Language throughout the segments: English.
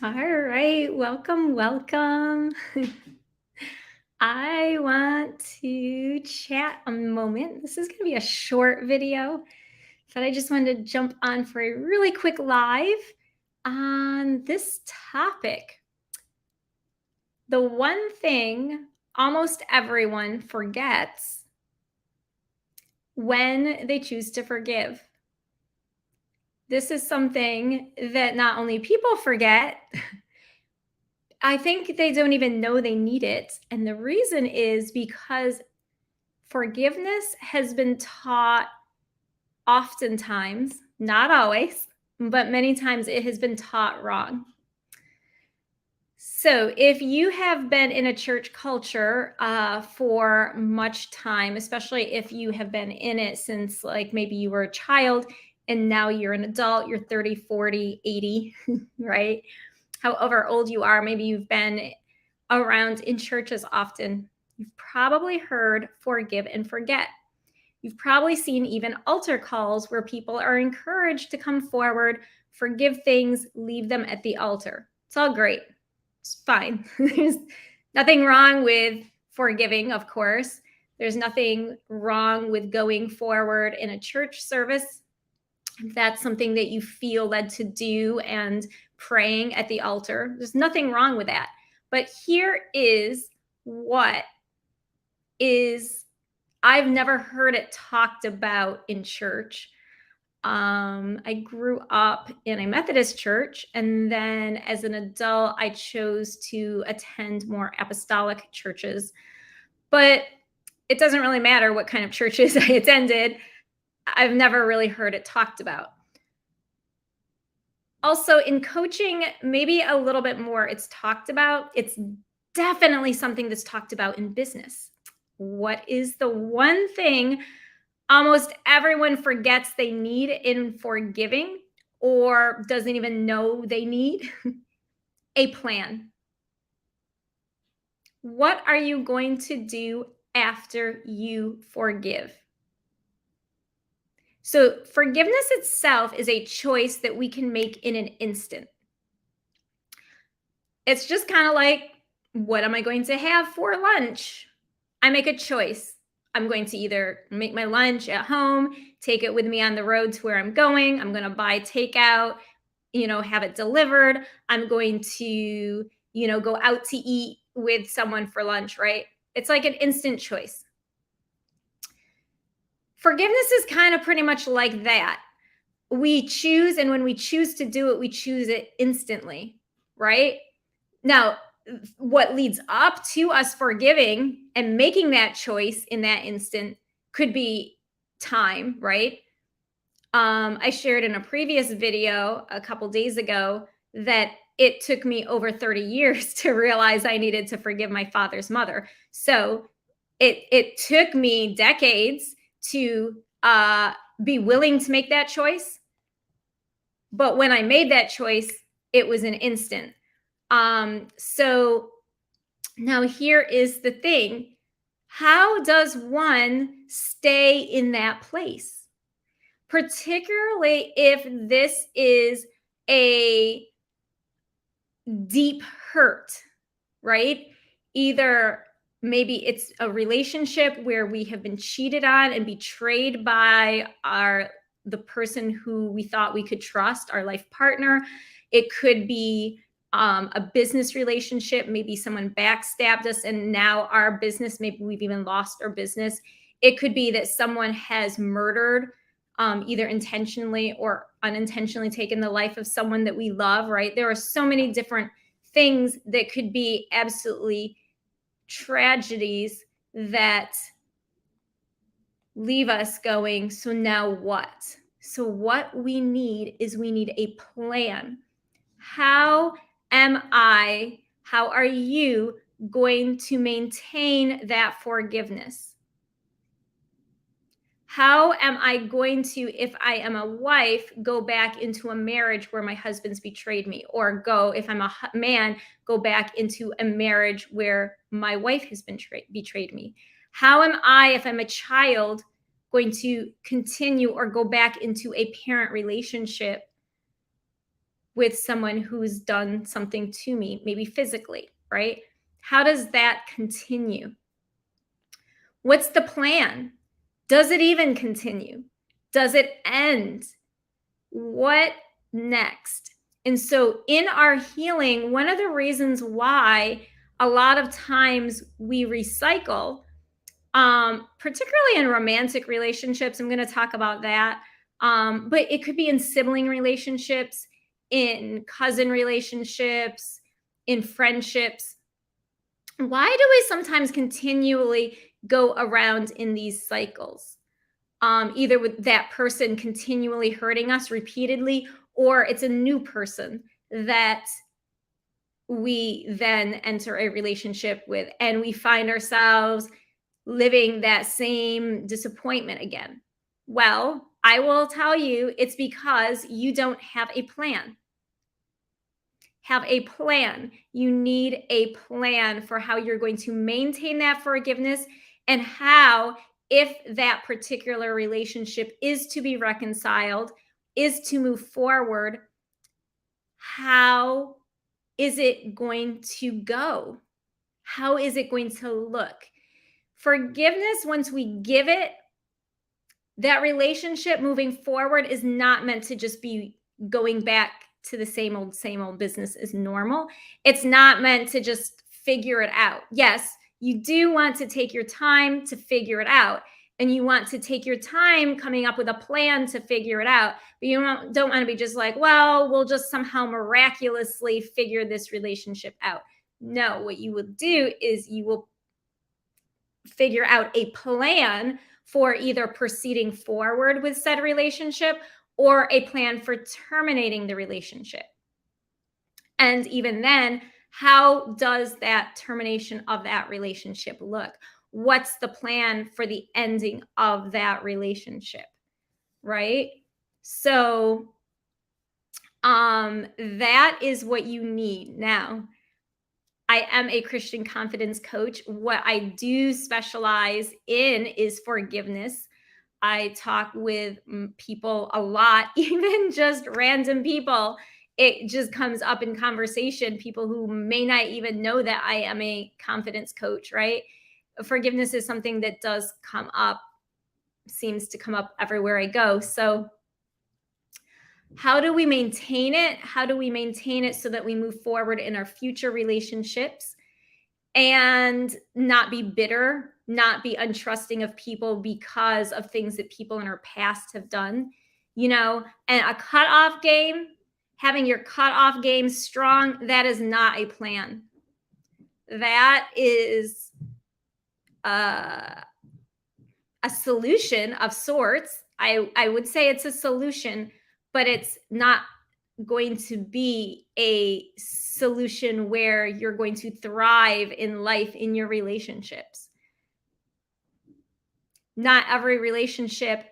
All right, welcome, welcome. I want to chat a moment. This is going to be a short video, but I just wanted to jump on for a really quick live on this topic. The one thing almost everyone forgets when they choose to forgive. This is something that not only people forget, I think they don't even know they need it. And the reason is because forgiveness has been taught oftentimes, not always, but many times it has been taught wrong. So, if you have been in a church culture for much time, especially if you have been in it since like maybe you were a child and now you're an adult, you're 30, 40, 80, right? However old you are, maybe you've been around in churches often. You've probably heard forgive and forget. You've probably seen even altar calls where people are encouraged to come forward, forgive things, leave them at the altar. It's all great. It's fine. There's nothing wrong with forgiving, of course. There's nothing wrong with going forward in a church service. If that's something that you feel led to do and praying at the altar, there's nothing wrong with that. But here is what is I've never heard it talked about in church. I grew up in a Methodist church, and then as an adult, I chose to attend more apostolic churches. But it doesn't really matter what kind of churches I attended, I've never really heard it talked about. Also, in coaching, maybe a little bit more it's talked about. It's definitely something that's talked about in business. What is the one thing almost everyone forgets they need in forgiving or doesn't even know they need? A plan. What are you going to do after you forgive? So, forgiveness itself is a choice that we can make in an instant. It's just kind of like, what am I going to have for lunch? I make a choice. I'm going to either make my lunch at home, take it with me on the road to where I'm going. I'm going to buy takeout, have it delivered. I'm going to, go out to eat with someone for lunch, right? It's like an instant choice. Forgiveness is kind of pretty much like that. We choose, and when we choose to do it, we choose it instantly, right? Now, what leads up to us forgiving and making that choice in that instant could be time, right? I shared in a previous video a couple days ago that it took me over 30 years to realize I needed to forgive my father's mother. So it took me decades to be willing to make that choice. But when I made that choice, it was an instant. So now here is the thing. How does one stay in that place? Particularly if this is a deep hurt, right? Either maybe it's a relationship where we have been cheated on and betrayed by the person who we thought we could trust, our life partner. It could be a business relationship. Maybe someone backstabbed us and now our business, maybe we've even lost our business. It could be that someone has murdered, either intentionally or unintentionally taken the life of someone that we love, right? There are so many different things that could be absolutely tragedies that leave us going, so now what? So, what we need is we need a plan. How how are you going to maintain that forgiveness? How am I going to, if I am a wife, go back into a marriage where my husband's betrayed me? Or go, if I'm a man, go back into a marriage where my wife has been betrayed me? How am I, if I'm a child, going to continue or go back into a parent relationship with someone who's done something to me, maybe physically, right? How does that continue? What's the plan? Does it even continue? Does it end? What next? And so, in our healing, one of the reasons why a lot of times we recycle, particularly in romantic relationships, I'm going to talk about that. But it could be in sibling relationships, in cousin relationships, in friendships. Why do we sometimes continually go around in these cycles? Either with that person continually hurting us repeatedly, or it's a new person that we then enter a relationship with, and we find ourselves living that same disappointment again. Well, I will tell you, it's because you don't have a plan. Have a plan. You need a plan for how you're going to maintain that forgiveness, and how, if that particular relationship is to be reconciled, is to move forward, how is it going to go? How is it going to look? Forgiveness, once we give it, that relationship moving forward is not meant to just be going back to the same old business as normal. It's not meant to just figure it out. Yes, you do want to take your time to figure it out, and you want to take your time coming up with a plan to figure it out, but you don't want to be just like, well, we'll just somehow miraculously figure this relationship out. No, what you will do is you will figure out a plan for either proceeding forward with said relationship, or a plan for terminating the relationship. And even then, how does that termination of that relationship look? What's the plan for the ending of that relationship? Right? So that is what you need. Now, I am a Christian confidence coach. What I do specialize in is forgiveness. I talk with people a lot, even just random people. It just comes up in conversation, people who may not even know that I am a confidence coach, right? Forgiveness is something that does come up, seems to come up everywhere I go. So, how do we maintain it? How do we maintain it so that we move forward in our future relationships and not be bitter, not be untrusting of people because of things that people in our past have done, and a cutoff game, having your cutoff game strong, that is not a plan. That is a solution of sorts. I would say it's a solution, but it's not going to be a solution where you're going to thrive in life in your relationships. Not every relationship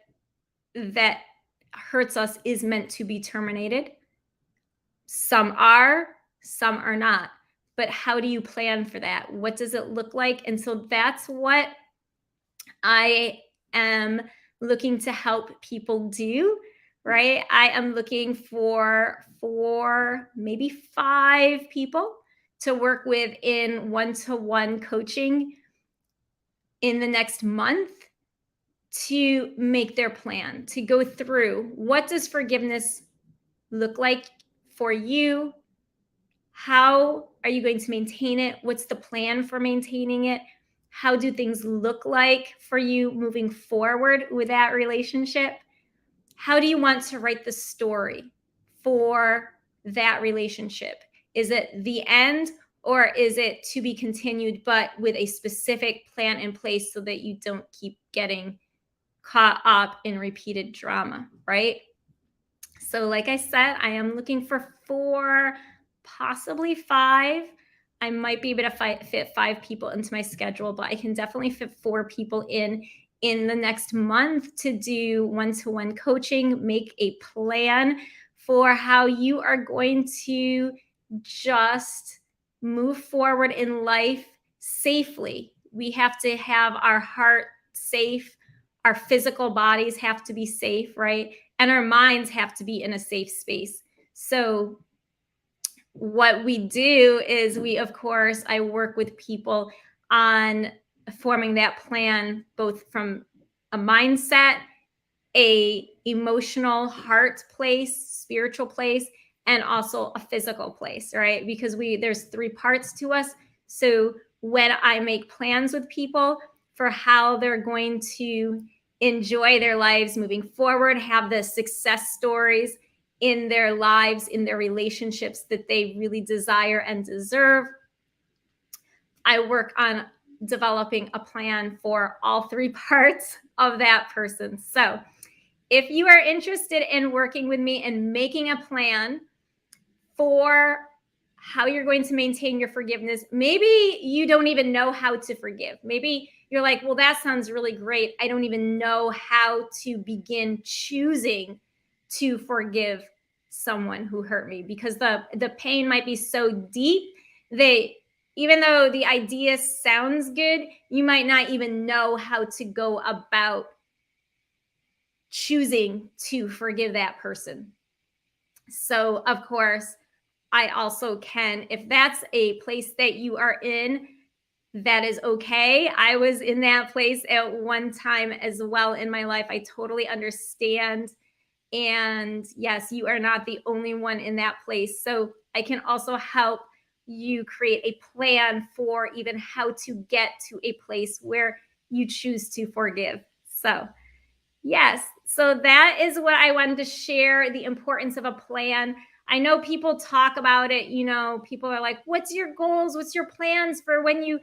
that hurts us is meant to be terminated. Some are not. But how do you plan for that? What does it look like? And so that's what I am looking to help people do, right? I am looking for 4, maybe 5 people to work with in one-to-one coaching in the next month, to make their plan, to go through, what does forgiveness look like for you? How are you going to maintain it? What's the plan for maintaining it? How do things look like for you moving forward with that relationship? How do you want to write the story for that relationship? Is it the end, or is it to be continued, but with a specific plan in place so that you don't keep getting caught up in repeated drama, right? So like I said, I am looking for 4, possibly 5. I might be able to fit 5 people into my schedule, but I can definitely fit 4 people in the next month to do one-to-one coaching, make a plan for how you are going to just move forward in life safely. We have to have our heart safe. Our physical bodies have to be safe, right? And our minds have to be in a safe space. So what we do is of course, I work with people on forming that plan, both from a mindset, a emotional heart place, spiritual place, and also a physical place, right? Because there's three parts to us. So when I make plans with people for how they're going to enjoy their lives moving forward, have the success stories in their lives, in their relationships that they really desire and deserve, I work on developing a plan for all three parts of that person. So if you are interested in working with me and making a plan for how you're going to maintain your forgiveness, maybe you don't even know how to forgive. Maybe you're like, well, that sounds really great. I don't even know how to begin choosing to forgive someone who hurt me, because the pain might be so deep that even though the idea sounds good, you might not even know how to go about choosing to forgive that person. So, of course, I also can, if that's a place that you are in, that is okay. I was in that place at one time as well in my life. I totally understand. And yes, you are not the only one in that place. So I can also help you create a plan for even how to get to a place where you choose to forgive. So, yes. So that is what I wanted to share, the importance of a plan. I know people talk about it, people are like, what's your goals? What's your plans for when you,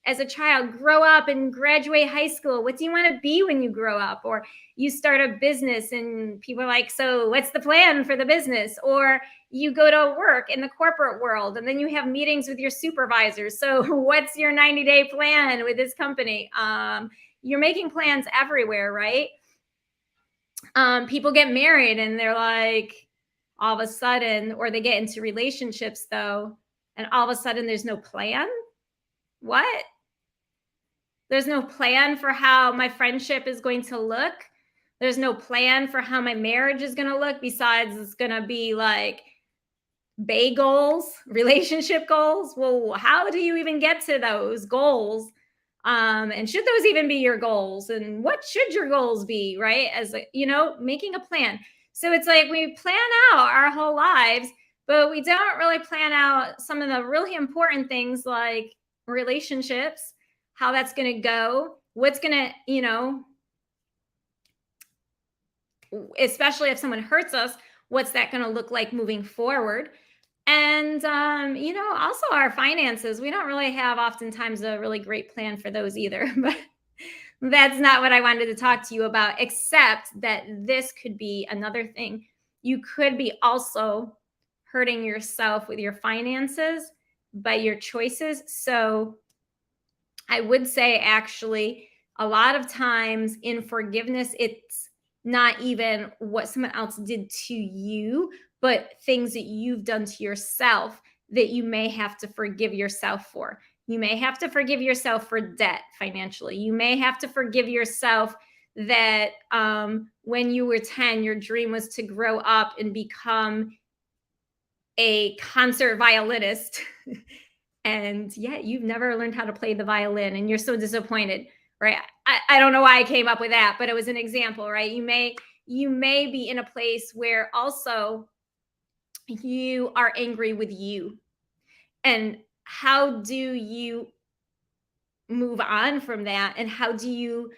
as a child, grow up and graduate high school? What do you want to be when you grow up? Or you start a business and people are like, so what's the plan for the business? Or you go to work in the corporate world and then you have meetings with your supervisors. So what's your 90-day plan with this company? You're making plans everywhere, right? People get married and they're like, all of a sudden, or they get into relationships though, and all of a sudden there's no plan. What? There's no plan for how my friendship is going to look. There's no plan for how my marriage is going to look, besides it's going to be like bay goals, relationship goals. Well, how do you even get to those goals? And should those even be your goals? And what should your goals be, right? As making a plan. So it's like we plan out our whole lives, but we don't really plan out some of the really important things like relationships, how that's going to go, what's going to, especially if someone hurts us, what's that going to look like moving forward? And, also our finances. We don't really have oftentimes a really great plan for those either. But that's not what I wanted to talk to you about, except that this could be another thing. You could be also hurting yourself with your finances by your choices. So I would say, actually, a lot of times in forgiveness, it's not even what someone else did to you, but things that you've done to yourself that you may have to forgive yourself for. You may have to forgive yourself for debt financially. You may have to forgive yourself that when you were 10, your dream was to grow up and become a concert violinist. And yet you've never learned how to play the violin and you're so disappointed, right? I don't know why I came up with that, but it was an example, right? You may be in a place where also you are angry with you. And how do you move on from that? And how do you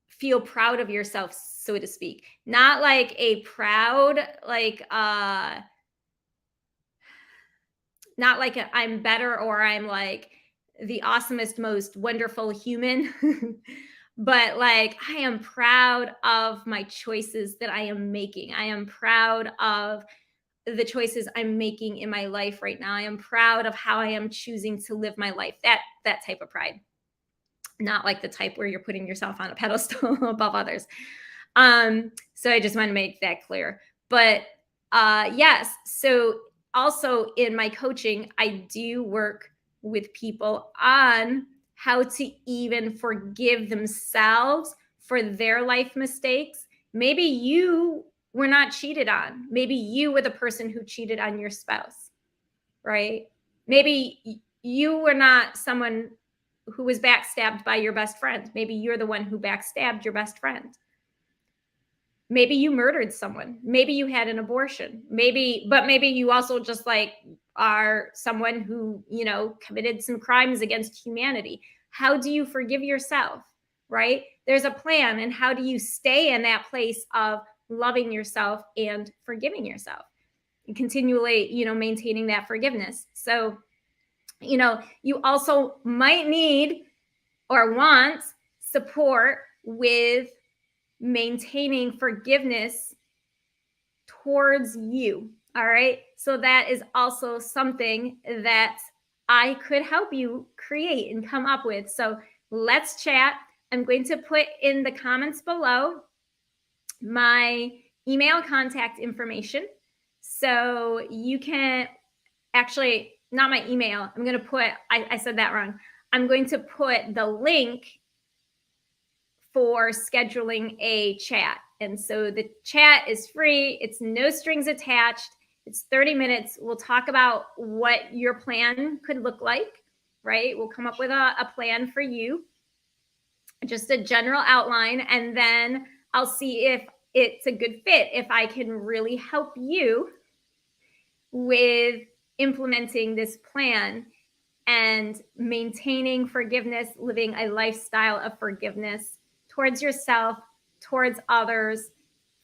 feel proud of yourself, so to speak? Not like a proud, like not like I'm better or I'm like the awesomest, most wonderful human, but like I am proud of my choices that I am making. I am proud of the choices I'm making in my life right now. I am proud of how I am choosing to live my life. That type of pride, not like the type where you're putting yourself on a pedestal above others. So I just want to make that clear. But yes, so also in my coaching, I do work with people on how to even forgive themselves for their life mistakes. Maybe you were not cheated on. Maybe you were the person who cheated on your spouse, right? Maybe you were not someone who was backstabbed by your best friend. Maybe you're the one who backstabbed your best friend. Maybe you murdered someone. Maybe you had an abortion. But maybe you also just like are someone who, committed some crimes against humanity. How do you forgive yourself? Right? There's a plan. And how do you stay in that place of loving yourself and forgiving yourself and continually, maintaining that forgiveness? So, you also might need or want support with maintaining forgiveness towards you. All right. So that is also something that I could help you create and come up with. So let's chat. I'm going to put in the comments below my email contact information. So you can actually, not my email. I'm going to put, I said that wrong. I'm going to put the link for scheduling a chat. And so the chat is free. It's no strings attached. It's 30 minutes. We'll talk about what your plan could look like, right? We'll come up with a plan for you, just a general outline. And then I'll see if it's a good fit, if I can really help you with implementing this plan and maintaining forgiveness, living a lifestyle of forgiveness towards yourself, towards others,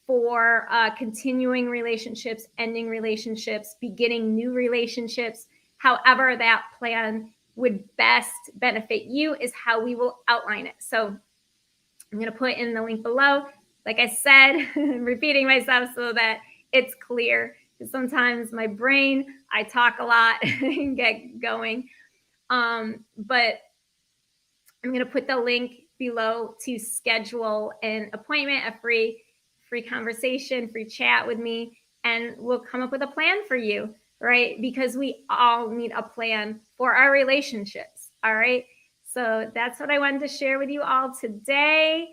for continuing relationships, ending relationships, beginning new relationships. However that plan would best benefit you is how we will outline it. So I'm going to put in the link below. Like I said, I'm repeating myself so that it's clear, because sometimes my brain, I talk a lot and get going. But I'm going to put the link below to schedule an appointment, a free conversation, free chat with me, and we'll come up with a plan for you, right? Because we all need a plan for our relationships, all right? So that's what I wanted to share with you all today.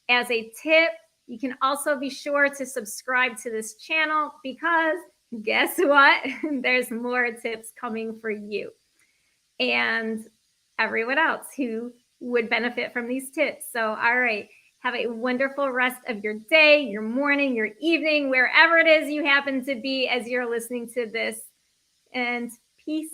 As a tip, you can also be sure to subscribe to this channel, because guess what? There's more tips coming for you and everyone else who would benefit from these tips. So, all right, have a wonderful rest of your day, your morning, your evening, wherever it is you happen to be as you're listening to this, and peace